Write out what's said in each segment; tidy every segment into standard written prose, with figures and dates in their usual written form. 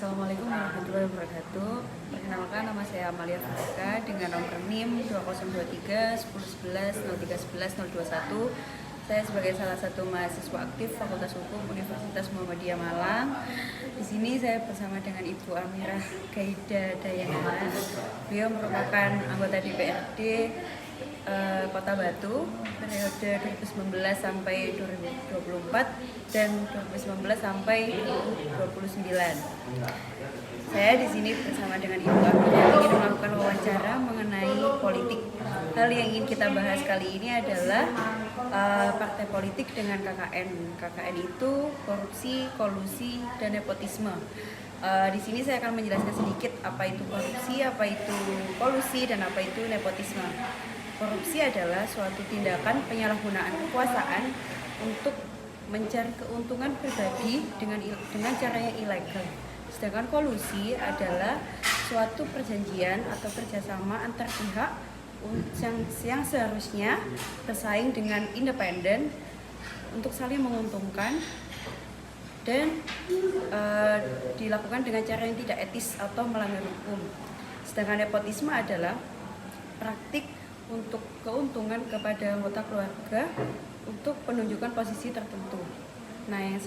Assalamualaikum warahmatullahi wabarakatuh. Perkenalkan, nama saya Amalia Faska dengan nomor NIM 2023 1011 0311 021. Saya sebagai salah satu mahasiswa aktif Fakultas Hukum Universitas Muhammadiyah Malang. Di sini saya bersama dengan Ibu Amirah Gaida Dayana. Beliau merupakan anggota DPRD Kota Batu periode 2019 sampai 2024 dan 2019 sampai 2029. Saya di sini bersama dengan Ibu Amirah ingin melakukan wawancara mengenai politik. Hal yang ingin kita bahas kali ini adalah partai politik dengan KKN. KKN itu korupsi, kolusi, dan nepotisme. Di sini saya akan menjelaskan sedikit apa itu korupsi, apa itu kolusi, dan apa itu nepotisme. Korupsi adalah suatu tindakan penyalahgunaan kekuasaan untuk mencari keuntungan pribadi dengan cara yang ilegal. Sedangkan kolusi adalah suatu perjanjian atau kerjasama antar pihak yang seharusnya bersaing dengan independen untuk saling menguntungkan dan dilakukan dengan cara yang tidak etis atau melanggar hukum. Sedangkan nepotisme adalah praktik untuk keuntungan kepada anggota keluarga untuk penunjukan posisi tertentu. Yang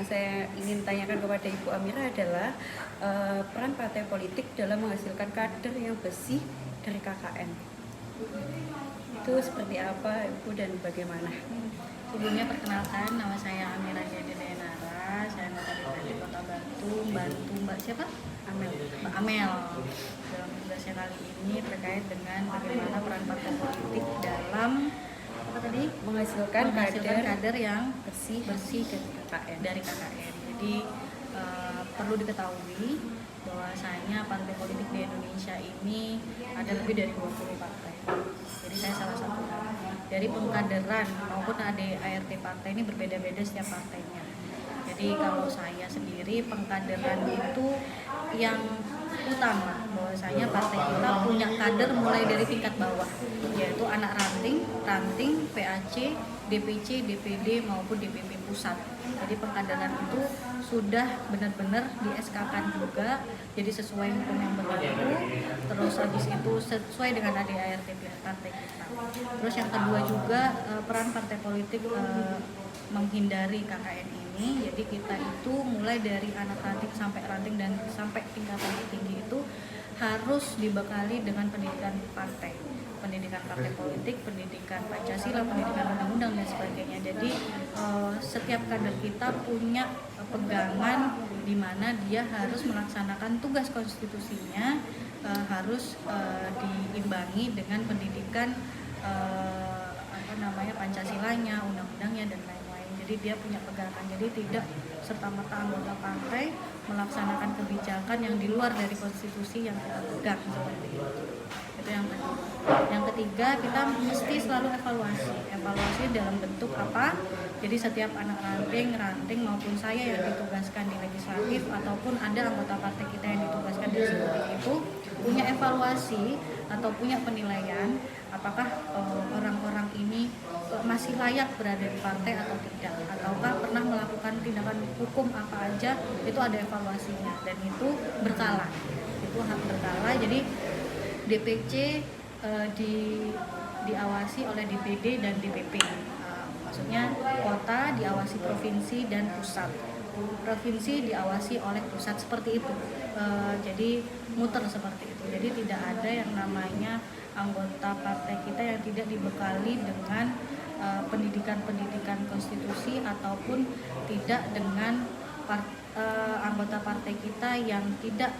saya ingin tanyakan kepada Ibu Amirah adalah peran partai politik dalam menghasilkan kader yang bersih dari KKN. Itu seperti apa, Ibu, dan bagaimana? Sebelumnya perkenalkan, nama saya Amirah Gaida Dayana. Saya anggota DPRD Kota Batu, membantu Mbak siapa? Mbak Amel. Dalam tugasnya kali ini terkait dengan bagaimana peran partai politik dalam menghasilkan kader yang bersih dari KKN. Jadi perlu diketahui bahwasanya partai politik di Indonesia ini ada lebih dari 20 partai. Jadi saya salah satu. Dari pengkaderan maupun ADART partai ini berbeda-beda setiap partainya. Jadi kalau saya sendiri pengkaderan itu yang utama, bahwasanya partai kita punya kader mulai dari tingkat bawah, yaitu anak ranting, PAC, DPC, DPD maupun DPP pusat. Jadi pengkaderan itu sudah benar-benar di SK-kan juga, jadi sesuai hukum yang berlaku. Terus habis itu sesuai dengan ADART partai kita. Terus yang kedua juga peran partai politik menghindari KKN ini. Jadi kita itu mulai dari anak ranting dan sampai tingkatan tinggi itu harus dibekali dengan pendidikan partai politik, pendidikan Pancasila, pendidikan undang-undang dan sebagainya. Jadi setiap kader kita punya pegangan di mana dia harus melaksanakan tugas konstitusinya, harus diimbangi dengan pendidikan Pancasilanya, undang-undangnya dan lain-lain. Jadi dia punya pegangan. Jadi tidak serta-merta anggota partai melaksanakan kebijakan yang di luar dari konstitusi yang kita pegang seperti itu. Itu yang kedua. Yang ketiga, kita mesti selalu evaluasi dalam bentuk apa. Jadi setiap anak ranting maupun saya yang ditugaskan di legislatif ataupun ada anggota partai kita yang ditugaskan di eksekutif itu punya evaluasi atau punya penilaian apakah orang-orang ini masih layak berada di partai atau tidak, ataukah pernah melakukan tindakan hukum apa aja, itu ada evaluasinya dan itu berkala. Jadi DPC diawasi oleh DPD dan DPP. Maksudnya kota diawasi provinsi dan pusat. Provinsi diawasi oleh pusat, seperti itu. Jadi muter seperti itu. Jadi tidak ada yang namanya anggota partai kita yang tidak dibekali dengan pendidikan konstitusi ataupun tidak dengan anggota partai kita yang tidak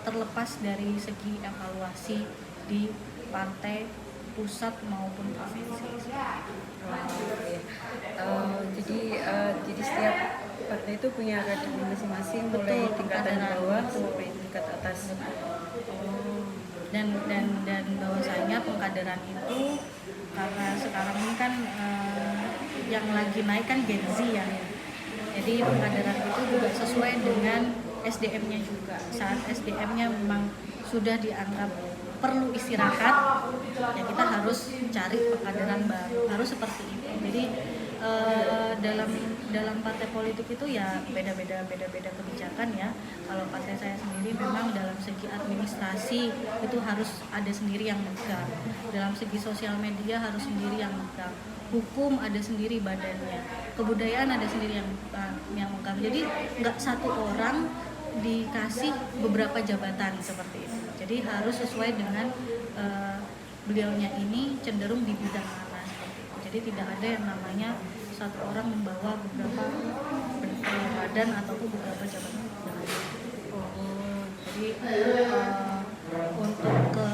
terlepas dari segi evaluasi di partai pusat maupun provinsi. Jadi setiap partai itu punya kader masing-masing, mulai tingkatan bawah sampai tingkat atas. Dan bahwasanya pengkaderan itu karena sekarang ini kan yang lagi naik kan Gen Z ya. Jadi pengkaderan itu juga sesuai dengan SDM-nya juga. Saat SDM-nya memang sudah dianggap perlu istirahat, ya kita harus cari pengkaderan baru, harus seperti itu. Jadi dalam partai politik itu ya beda-beda kebijakan ya. Kalau partai saya sendiri memang dalam segi administrasi itu harus ada sendiri yang megang, dalam segi sosial media harus sendiri yang megang, hukum ada sendiri badannya, kebudayaan ada sendiri yang megang. Jadi nggak satu orang dikasih beberapa jabatan seperti itu. Jadi harus sesuai dengan beliaunya ini cenderung di bidang mana seperti itu. Jadi tidak ada yang namanya satu orang membawa beberapa badan ataupun beberapa jabatan. Jadi untuk ke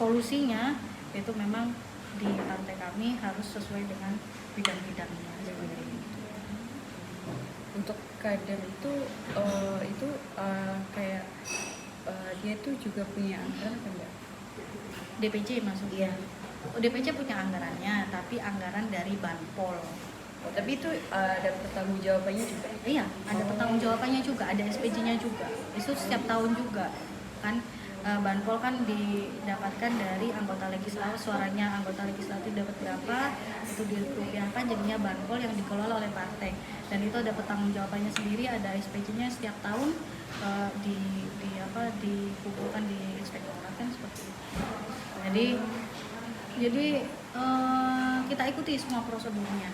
polusinya itu memang di partai kami harus sesuai dengan bidang-bidangnya. Untuk kader itu kayak dia tuh juga punya anggaran kan enggak? DPC maksudnya? Iya. DPC punya anggarannya, tapi anggaran dari Banpol. Tapi itu ada pertanggungjawabannya juga. Iya, ada pertanggungjawabannya juga, ada SPJ-nya juga. Itu setiap tahun juga kan. Banpol kan didapatkan dari anggota legislatif, suaranya anggota legislatif dapat berapa, itu dirupiahkan jadinya Banpol yang dikelola oleh partai. Dan itu ada pertanggungjawabannya sendiri, ada SPJ-nya setiap tahun dikumpulkan di inspektorat kan seperti itu. Jadi kita ikuti semua prosedurnya.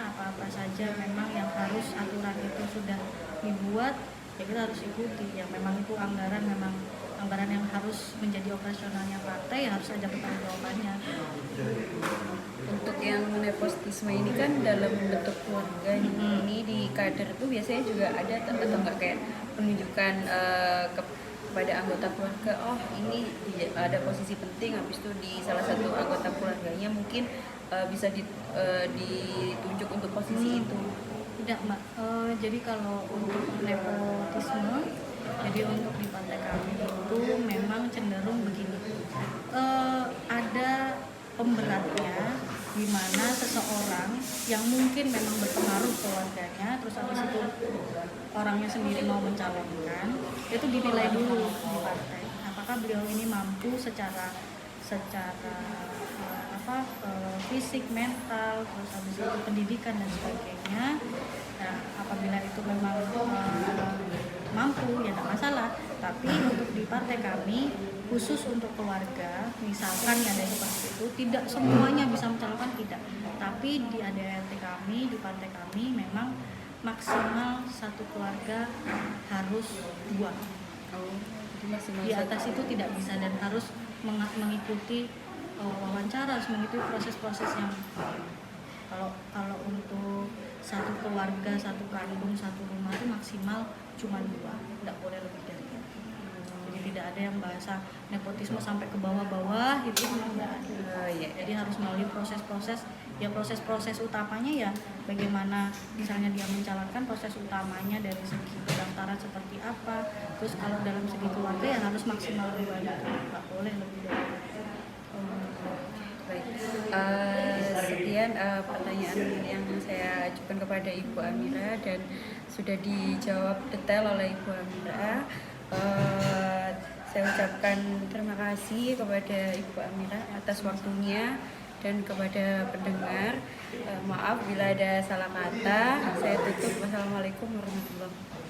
Apa-apa saja memang yang harus aturan itu sudah dibuat, ya kita harus ikuti. Yang memang itu anggaran yang harus menjadi operasionalnya partai, ya harus ada pertanggungjawabannya. Untuk yang nepotisme ini kan dalam bentuk keluarga, ini di kader itu biasanya juga ada atau enggak kayak penunjukan kepada anggota keluarga, oh ini ada posisi penting, habis itu di salah satu anggota keluarganya mungkin bisa ditunjuk untuk posisi itu. Tidak Mbak, jadi kalau untuk nepotisme, jadi untuk di partai kami itu memang cenderung begini, ada pemberatnya di mana seseorang yang mungkin memang berpengaruh keluarganya, terus habis itu orangnya sendiri mau mencalonkan, itu dinilai dulu di partai. Apakah beliau ini mampu secara fisik, mental, terus habis itu pendidikan dan sebagainya. Nah, apabila itu memang mampu, ya tidak masalah. Tapi untuk di partai kami, khusus untuk keluarga, misalkan yang ada seperti itu, tidak semuanya bisa mencalonkan, tidak. Tapi di ADRT kami, di partai kami, memang maksimal satu keluarga harus 2. Di atas itu tidak bisa, dan harus mengikuti wawancara, harus mengikuti proses-proses yang kalau untuk satu keluarga, satu kandung, satu rumah itu maksimal cuma 2, tidak boleh lebih dari itu. Jadi tidak ada yang bahasa nepotisme sampai ke bawah-bawah, itu memang tidak ada. Jadi harus melalui proses-proses, ya proses-proses utamanya ya bagaimana misalnya dia mencalonkan, proses utamanya dari segi pendaftaran seperti apa, terus kalau dalam segi keluarga ya harus maksimal 2, nggak boleh lebih dari itu. Baik, sekian pertanyaan yang saya ajukan kepada Ibu Amira dan sudah dijawab detail oleh Ibu Amira. Saya ucapkan terima kasih kepada Ibu Amira atas waktunya dan kepada pendengar. Maaf bila ada salah kata. Saya tutup. Wassalamualaikum warahmatullahi wabarakatuh.